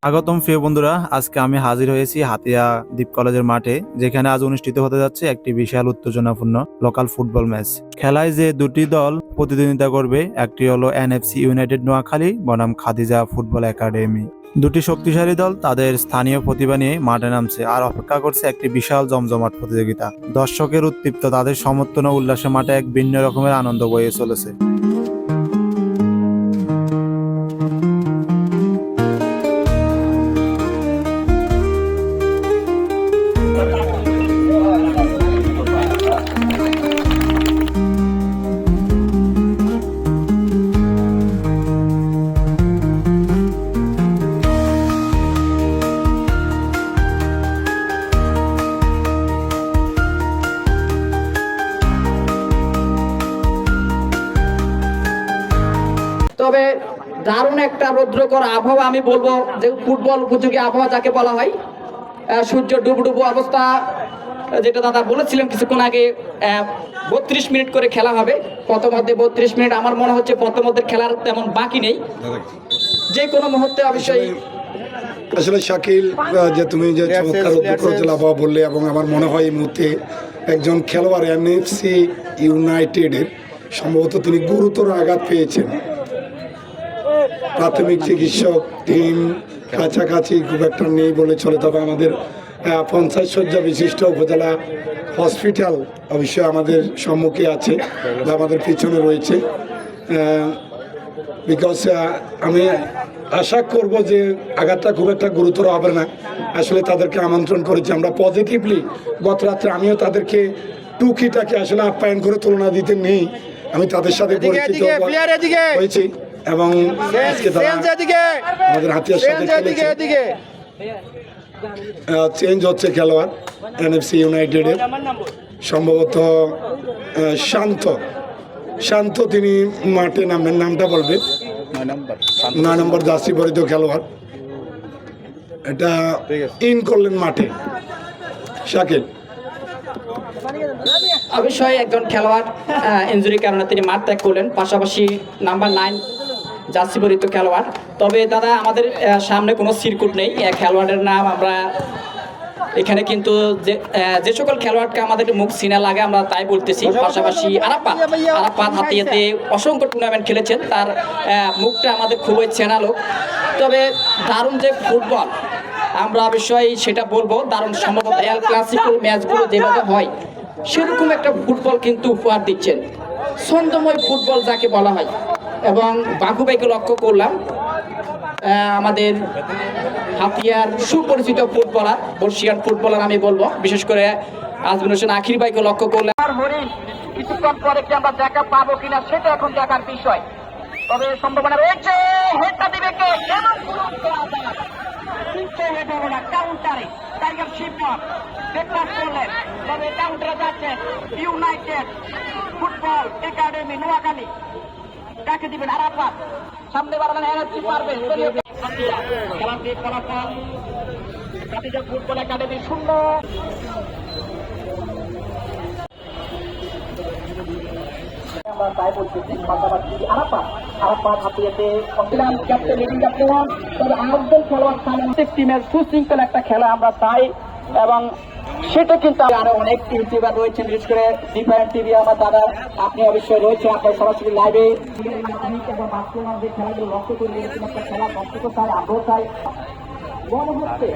স্বাগতম প্রিয় বন্ধুরা, আজকে আমি হাজির হয়েছি হাতিয়া দ্বীপ কলেজের মাঠে, যেখানে আজ অনুষ্ঠিত হতে যাচ্ছে একটি বিশাল উত্তেজনাপূর্ণ লোকাল ফুটবল ম্যাচ। খেলায় যে দুটি দল প্রতিদ্বন্দ্বিতা করবে, একটি হলো এনএফসি ইউনাইটেড নোয়াখালী বনাম খাদিজা ফুটবল একাডেমি। দুটি শক্তিশালী দল তাদের স্থানীয় প্রতিভা নিয়ে মাঠে নামছে আর অপেক্ষা করছে একটি বিশাল জমজমাট প্রতিযোগিতা। দর্শকের উদ্দীপ্ত তাদের সমর্থন ও উল্লাসে মাঠে এক ভিন্ন রকমের আনন্দ বয়ে চলেছে। তবে দারুণ একটা রৌদ্রকর আবহাওয়া, আমি বলবো যে ফুটবল উপযোগী আবহাওয়া যাকে বলা হয়। সূর্য ডুবডুবু অবস্থা, যেটা দাদা বলেছিলেন কিছুক্ষণ আগে, 32 মিনিট করে খেলা হবে। প্রথমার্ধে 32 মিনিট। আমার মনে হচ্ছে প্রথমার্ধের খেলার তেমন বাকি নেই, যে কোনো মুহূর্তে অবশ্যই। আসলে শাকিল, যে তুমি যে চমৎকার রৌদ্রকর আবহাওয়া বললে, এবং আমার মনে হয় এই মুহূর্তে একজন খেলোয়াড় এনএফসি ইউনাইটেডের সম্ভবত তিনি গুরুতর আঘাত পেয়েছেন। প্রাথমিক চিকিৎসক টিম কাছাকাছি খুব একটা নেই বলে চলে, তবে আমাদের 50 শয্যা বিশিষ্ট উপজেলা হসপিটাল অবশ্যই আমাদের সম্মুখে আছে বা আমাদের পিছনে রয়েছে। বিকজ আমি আশা করব যে আঘাতটা খুব একটা গুরুতর হবে না। আসলে তাদেরকে আমন্ত্রণ করেছি আমরা পজিটিভলি। গত রাত্রে আমিও তাদেরকে টুকিটাকে আসলে আপ্যায়ন করে তুলনা দিতে নেই, আমি তাদের সাথে পরিচিত হয়েছি এবং আজকে তারা আমাদের হাতিয়ার সাথে চেঞ্জ হচ্ছে খেলোয়াড় এনএফসি ইউনাইটেডের, সম্ভবত শান্ত তিনি মাঠে নামবেন। নামটা বলবেন। 9 নম্বর জার্সি পরিত খেলোয়াড়, এটা ইন করলেন মাঠে শাকিল। অবশ্যই একজন খেলোয়াড় ইনজুরির কারণে তিনি মাঠ ত্যাগ করলেন, পাশাপাশি নাম্বার 9 জার্সি পরিত খেলোয়াড়। তবে দাদা আমাদের সামনে কোনো সিরকুট নেই, খেলোয়াড়ের নাম আমরা এখানে কিন্তু যে সকল খেলোয়াড়কে আমাদের মুখ সিনা লাগে আমরা তাই বলতেছি। পাশাপাশি আরাপাত হাতিয়াতে অসংখ্য টুর্নামেন্ট খেলেছেন, তার মুখটা আমাদের খুবই চেনালো। তবে দারুণ যে ফুটবল, আমরা অবশ্যই সেটা বলবো, দারুণ সম্ভবত এল ক্লাসিকো ম্যাচগুলো যেভাবে হয় সেরকম একটা ফুটবল কিন্তু উপহার দিচ্ছেন, ছন্দময় ফুটবল যাকে বলা হয়। এবং বাকুবাইকে লক্ষ্য করলাম, আমাদের হাতিয়ার সুপরিচিত ফুটবলার, বর্ষিয়ান ফুটবলার আমি বলবো, বিশেষ করে আজমির হোসেন আখির ভাইকে লক্ষ্য করলাম। কিছুক্ষণ পরে কি আমরা দেখা পাবো কিনা সেটা এখন দেখার বিষয়। তবে সম্ভাবনা রয়েছে, হেডটা দিবে কে? কাউন্টারে টাইগার শিপর চেষ্টা করলেন, তবে কাউন্টারে যাচ্ছেন ইউনাইটেড ফুটবল একাডেমি নোয়াখালী। কাকে দিবেন? আরাফাত। সামনে বাড়ালেন এনার্জি পারবে। খেলাটির ফলাফল খাদিজা ফুটবল একাডেমি 0। আমরা তাই বলতেছি, পাশাপাশি আরাফাত হাতিয়াতে ক্যাপ্টেন লিডিং ক্যাপ্টেন। তবে আরেকজন খেলোয়াড় সামনে টিমের সুশৃঙ্খল একটা খেলা আমরা চাই, এবং সেটা কিন্তু আরো অনেক ইউটিউবার রয়েছেন, বিশেষ করে ডিফারেন্ট টিভি আমার দাদা, আপনি অবশ্যই রয়েছে, আপনার সরাসরি লাইভে খেলাগুলো লক্ষ্য করে নিয়েছেন। একটা খেলা দর্শক চাই, আগ্রহ চাই, মনে হচ্ছে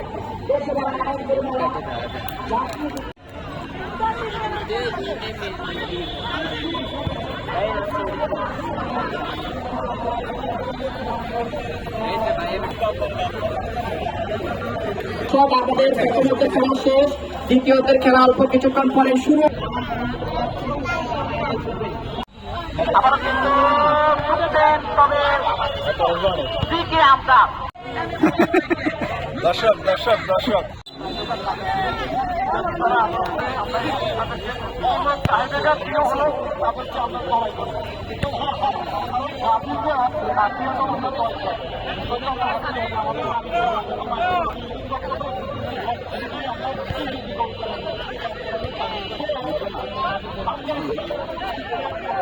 সব আমাদের প্রথমত খেলা শেষ, দ্বিতীয়তের খেলা অল্প কিছুক্ষণ পরে শুরু। আবার কিন্তু তবে আমরা দর্শক Thank you.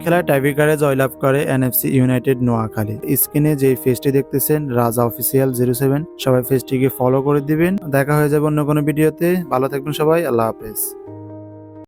খেলায় টাইব্রেকারে জয়লাভ করে এনএফসি ইউনাইটেড নোয়াখালী। স্ক্রিনে যে পেজটি দেখতেছেন রাজা অফিসিয়াল 07, সবাই পেজটিকে ফলো করে দিবেন। দেখা হয়ে যাবে অন্য কোনো ভিডিওতে। ভালো থাকবেন সবাই, আল্লাহ হাফেজ।